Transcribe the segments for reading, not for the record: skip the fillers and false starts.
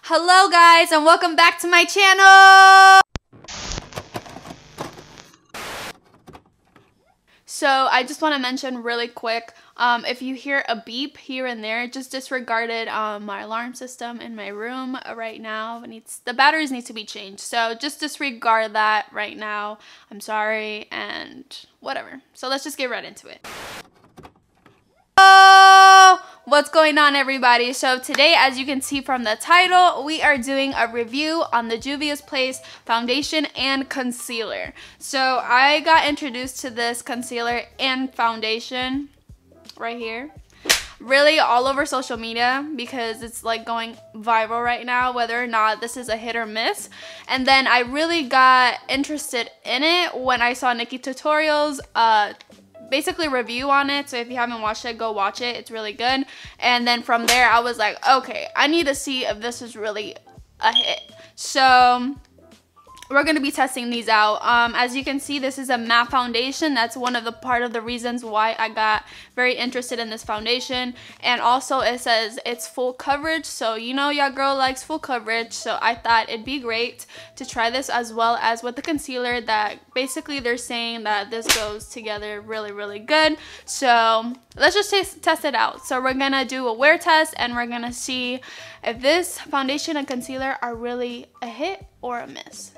Hello guys and welcome back to my channel. So I just want to mention really quick, if you hear a beep here and there, just disregarded my alarm system in my room right now. The batteries need to be changed, so just disregard that right now. I'm sorry and whatever. So let's just get right into it. What's going on, everybody? So today, as you can see from the title, we are doing a review on the Juvia's Place foundation and concealer. So I got introduced to this concealer and foundation right here really all over social media because it's like going viral right now, whether or not this is a hit or miss. And then I really got interested in it when I saw Nikki Tutorials basically review on it. So if you haven't watched it, go watch it. It's really good. And then from there I was like, okay, I need to see if this is really a hit. So we're going to be testing these out. As you can see, this is a matte foundation. That's one of the part of the reasons why I got very interested in this foundation. And also it says it's full coverage, so you know your girl likes full coverage. So I thought it'd be great to try this as well as with the concealer, that basically they're saying that this goes together really good. So let's just test it out. So we're gonna do a wear test and we're gonna see if this foundation and concealer are really a hit or a miss.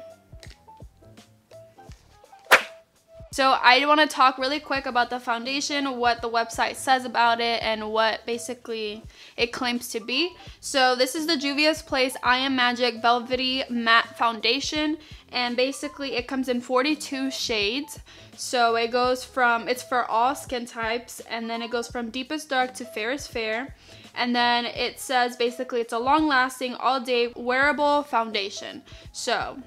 So I want to talk really quick about the foundation, what the website says about it, and what basically it claims to be. So this is the Juvia's Place I Am Magic Velvety Matte Foundation, and basically it comes in 42 shades. So it goes from, it's for all skin types, and then it goes from deepest dark to fairest fair. And then it says basically it's a long-lasting, all-day wearable foundation. So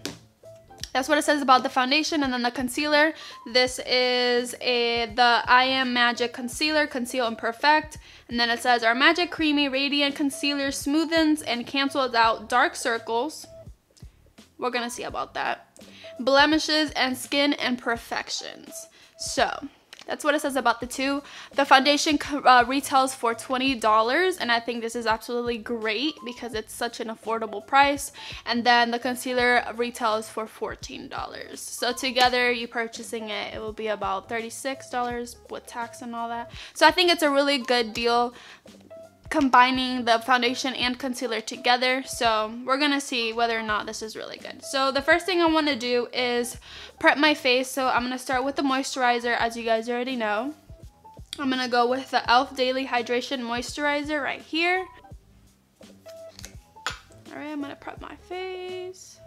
that's what it says about the foundation. And then the concealer, this is the I Am Magic Concealer, Conceal and Perfect. And then it says our Magic Creamy Radiant Concealer smoothens and cancels out dark circles. We're gonna see about that. Blemishes and skin imperfections. So that's what it says about the two. The foundation retails for $20, and I think this is absolutely great because it's such an affordable price. And then the concealer retails for $14. So together, you purchasing it, it will be about $36 with tax and all that. So I think it's a really good deal combining the foundation and concealer together. So we're gonna see whether or not this is really good. So the first thing I want to do is prep my face. So I'm gonna start with the moisturizer, as you guys already know. I'm gonna go with the e.l.f. Daily Hydration Moisturizer right here. All right, I'm gonna prep my face.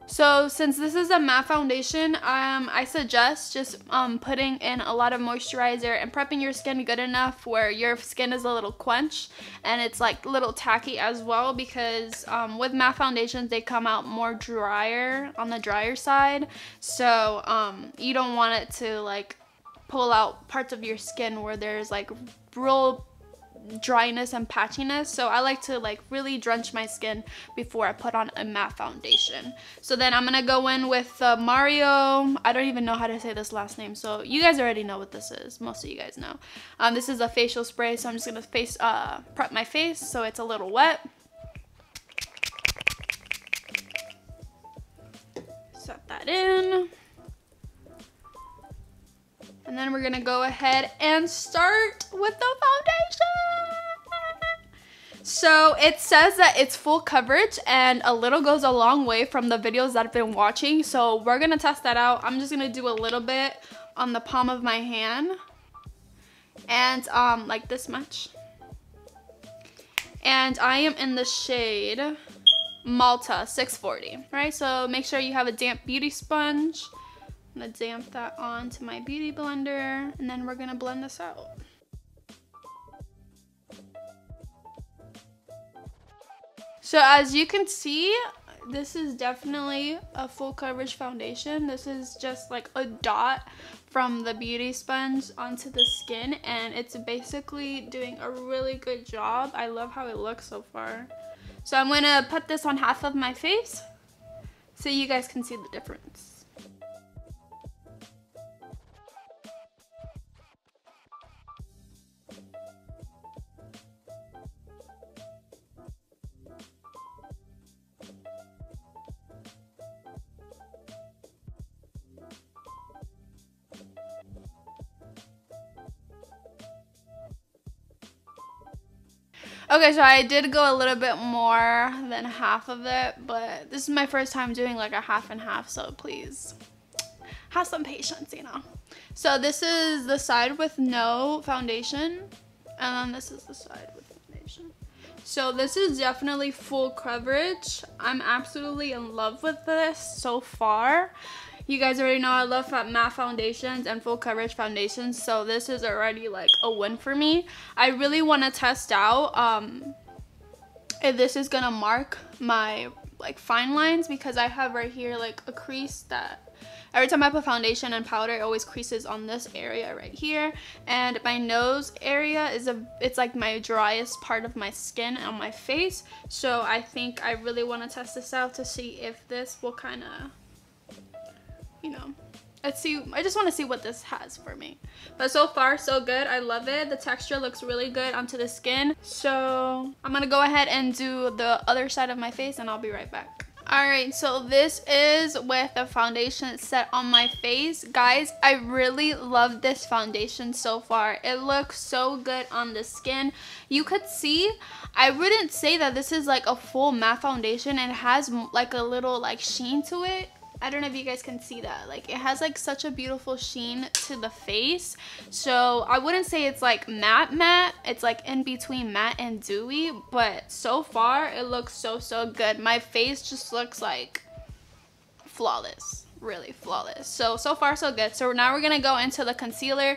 So since this is a matte foundation, I suggest just putting in a lot of moisturizer and prepping your skin good enough where your skin is a little quenched and it's like a little tacky as well, because with matte foundations they come out more drier, on the drier side. So you don't want it to like pull out parts of your skin where there's like real dryness and patchiness. So I like to like really drench my skin before I put on a matte foundation. So then I'm gonna go in with Mario, I don't even know how to say this last name, so you guys already know what this is. Most of you guys know. This is a facial spray, so I'm just gonna prep my face so it's a little wet. Set that in. And then we're gonna go ahead and start with the foundation. So it says that it's full coverage and a little goes a long way from the videos that I've been watching. So we're gonna test that out. I'm just gonna do a little bit on the palm of my hand. And like this much. And I am in the shade Malta 640. Right, so make sure you have a damp beauty sponge. I'm gonna damp that onto my beauty blender, and then we're gonna blend this out. So as you can see, this is definitely a full coverage foundation. This is just like a dot from the beauty sponge onto the skin, and it's basically doing a really good job. I love how it looks so far. So I'm gonna put this on half of my face so you guys can see the difference. Okay, so I did go a little bit more than half of it, but this is my first time doing like a half and half, so please have some patience, you know. So this is the side with no foundation, and then this is the side with foundation. So this is definitely full coverage. I'm absolutely in love with this so far. You guys already know I love matte foundations and full coverage foundations, so this is already like a win for me. I really want to test out if this is gonna mark my like fine lines, because I have right here like a crease that every time I put foundation and powder, it always creases on this area right here. And my nose area is it's like my driest part of my skin on my face. So I think I really want to test this out to see if this will kind of, you know, let's see. I just want to see what this has for me. But so far so good. I love it. The texture looks really good onto the skin. So I'm gonna go ahead and do the other side of my face and I'll be right back. Alright, so this is with the foundation set on my face. Guys, I really love this foundation so far. It looks so good on the skin. You could see, I wouldn't say that this is like a full matte foundation. It has like a little like sheen to it. I don't know if you guys can see that. Like, it has like such a beautiful sheen to the face. So I wouldn't say it's like matte. It's like in between matte and dewy. But so far, it looks so good. My face just looks like flawless. Really flawless. So far so good. So now we're gonna go into the concealer.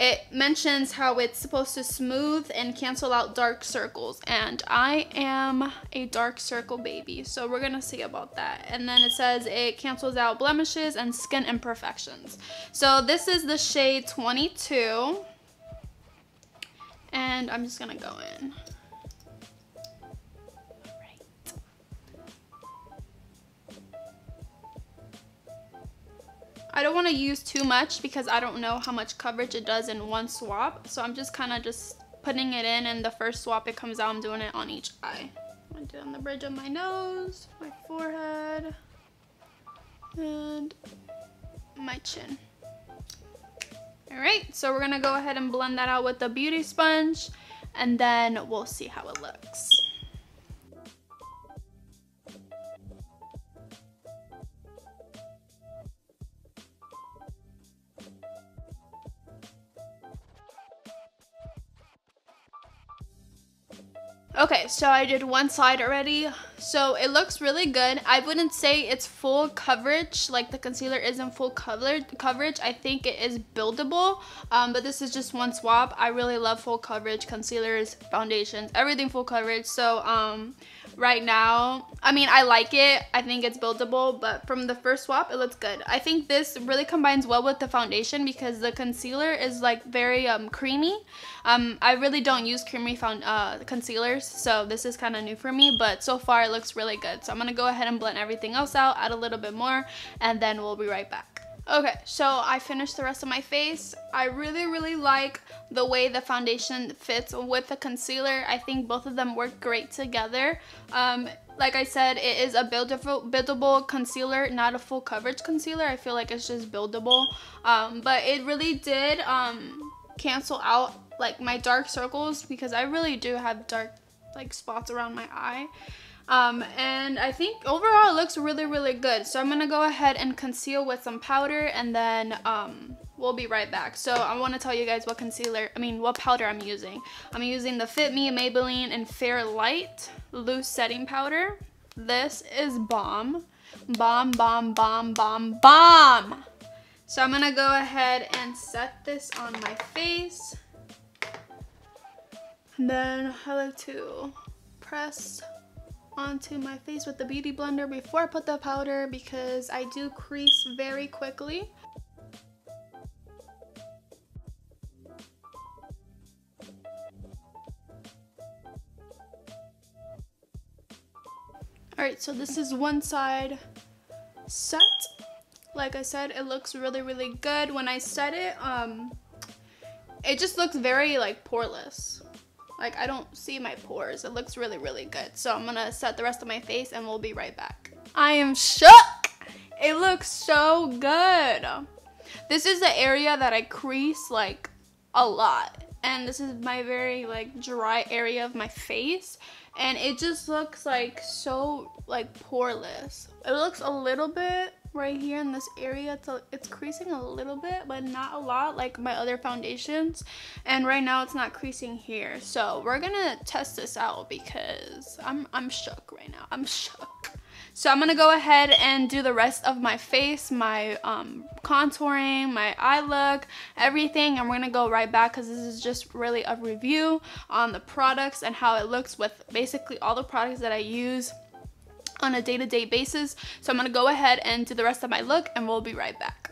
It mentions how it's supposed to smooth and cancel out dark circles, and I am a dark circle baby, so we're gonna see about that. And then it says it cancels out blemishes and skin imperfections. So this is the shade 22, and I'm just gonna go in. I don't want to use too much because I don't know how much coverage it does in one swap. So I'm just kind of just putting it in, and the first swap it comes out, I'm doing it on each eye. I'm going to do it on the bridge of my nose, my forehead, and my chin. Alright, so we're going to go ahead and blend that out with the beauty sponge, and then we'll see how it looks. Okay, so I did one side already. So it looks really good. I wouldn't say it's full coverage, like the concealer isn't full coverage. I think it is buildable, but this is just one swap. I really love full coverage concealers, foundations, everything full coverage. So right now, I mean, I like it. I think it's buildable, but from the first swap, it looks good. I think this really combines well with the foundation because the concealer is like very creamy. I really don't use creamy concealers, so this is kind of new for me, but so far it looks really good. So I'm gonna go ahead and blend everything else out, add a little bit more, and then we'll be right back. Okay, so I finished the rest of my face. I really like the way the foundation fits with the concealer. I think both of them work great together. Like I said, it is a buildable concealer, not a full coverage concealer. I feel like it's just buildable, but it really did cancel out like my dark circles, because I really do have dark like spots around my eye. And I think overall it looks really good. So I'm gonna go ahead and conceal with some powder, and then we'll be right back. So I want to tell you guys what powder I'm using. I'm using the Fit Me Maybelline and Fair Light loose setting powder. This is bomb. So I'm gonna go ahead and set this on my face. And then I like to press onto my face with the beauty blender before I put the powder, because I do crease very quickly. Alright, so this is one side set. Like I said, it looks really good. When I set it, it just looks very like poreless. Like, I don't see my pores. It looks really good. So I'm gonna set the rest of my face and we'll be right back. I am shook. It looks so good. This is the area that I crease like a lot. and this is my very like dry area of my face, and it just looks like so like poreless. It looks a little bit right here in this area, it's creasing a little bit, but not a lot like my other foundations, and right now it's not creasing here. So we're gonna test this out because I'm shook right now. I'm shook. So I'm gonna go ahead and do the rest of my face, my contouring, my eye look, everything, and we're gonna go right back because this is just really a review on the products and how it looks with basically all the products that I use on a day-to-day basis. So I'm gonna go ahead and do the rest of my look, and we'll be right back.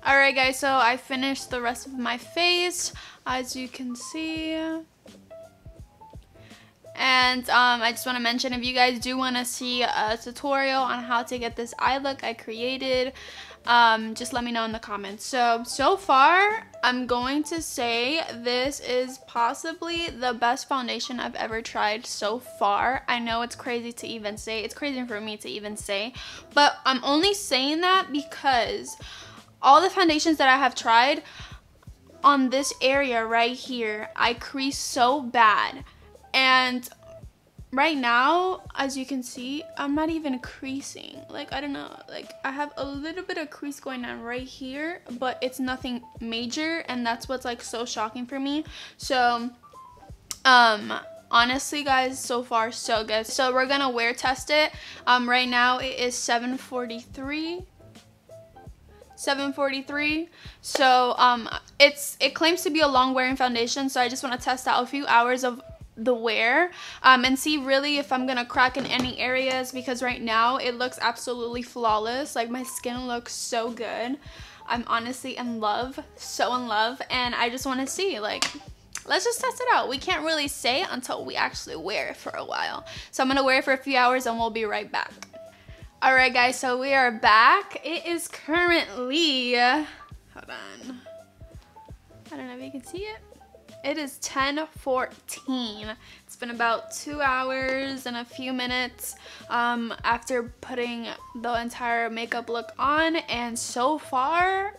Alright guys, so I finished the rest of my face, as you can see. And I just want to mention, if you guys do want to see a tutorial on how to get this eye look I created, just let me know in the comments. So far, I'm going to say this is possibly the best foundation I've ever tried so far. I know it's crazy to even say, it's crazy for me to even say, but I'm only saying that because all the foundations that I have tried, on this area right here, I crease so bad. And right now, as you can see, I'm not even creasing. Like, I don't know, like I have a little bit of crease going on right here, but it's nothing major, and that's what's like so shocking for me. So honestly guys, so far so good. So we're gonna wear test it. Right now it is 7:43. So it claims to be a long wearing foundation, so I just want to test out a few hours of the wear and see really if I'm gonna crack in any areas, because right now it looks absolutely flawless. Like, my skin looks so good. I'm honestly in love, so in love, and I just want to see, like, let's just test it out. We can't really say until we actually wear it for a while. So I'm gonna wear it for a few hours and we'll be right back. Alright guys, so we are back. It is currently, hold on, I don't know if you can see it. It is 10:14. It's been about 2 hours and a few minutes after putting the entire makeup look on, and so far,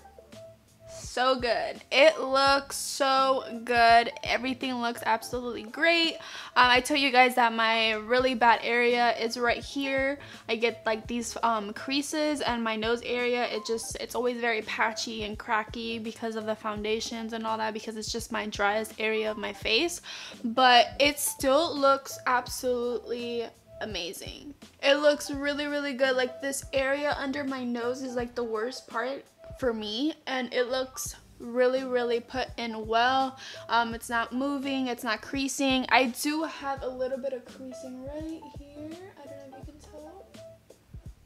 so good. It looks so good. Everything looks absolutely great. I told you guys that my really bad area is right here. I get like these creases, and my nose area, it's always very patchy and cracky because of the foundations and all that, because it's just my driest area of my face. But it still looks absolutely amazing. It looks really, really good. Like, this area under my nose is like the worst part for me, and it looks really, really put in well. It's not moving, it's not creasing. I do have a little bit of creasing right here, I don't know if you can tell,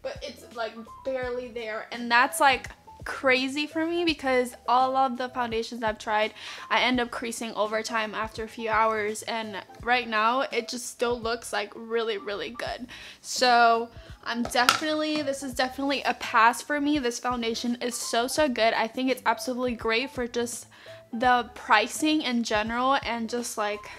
but it's like barely there, and that's like crazy for me because all of the foundations I've tried, I end up creasing over time after a few hours, and right now it just still looks like really, really good. So this is definitely a pass for me. This foundation is so good. I think it's absolutely great for just the pricing in general, and just like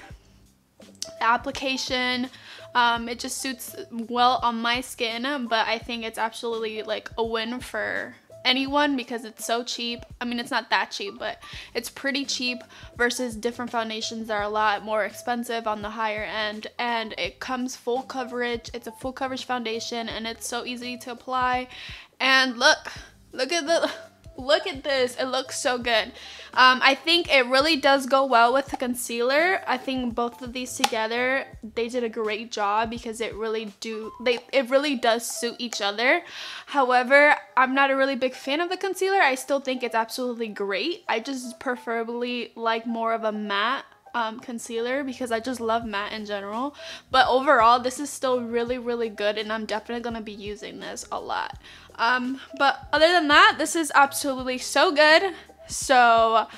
the application. It just suits well on my skin, but I think it's absolutely like a win for anyone because it's so cheap. I mean, it's not that cheap, but it's pretty cheap versus different foundations that are a lot more expensive on the higher end, and it comes full coverage. It's a full coverage foundation, and it's so easy to apply. And look at this, it looks so good. I think it really does go well with the concealer. I think both of these together, they did a great job because it really does suit each other. However, I'm not a really big fan of the concealer. I still think it's absolutely great. I just preferably like more of a matte concealer because I just love matte in general. But overall, this is still really, really good, and I'm definitely gonna be using this a lot. But other than that, this is absolutely so good. So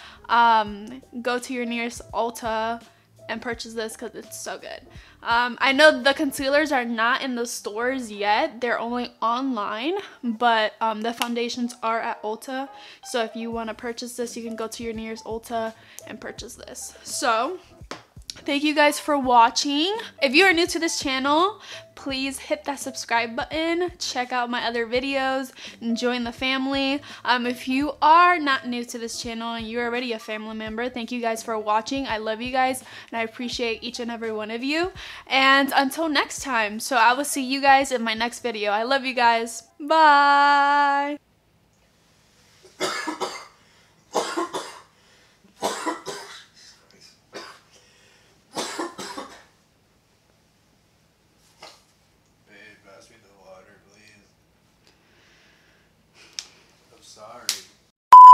go to your nearest Ulta and purchase this because it's so good. I know the concealers are not in the stores yet. They're only online, but the foundations are at Ulta. So if you want to purchase this, you can go to your nearest Ulta and purchase this. So thank you guys for watching. If you are new to this channel, please hit that subscribe button, check out my other videos, and join the family. If you are not new to this channel and you're already a family member, thank you guys for watching. I love you guys and I appreciate each and every one of you. And until next time, so I will see you guys in my next video. I love you guys. Bye. Pass me the water, please. I'm sorry.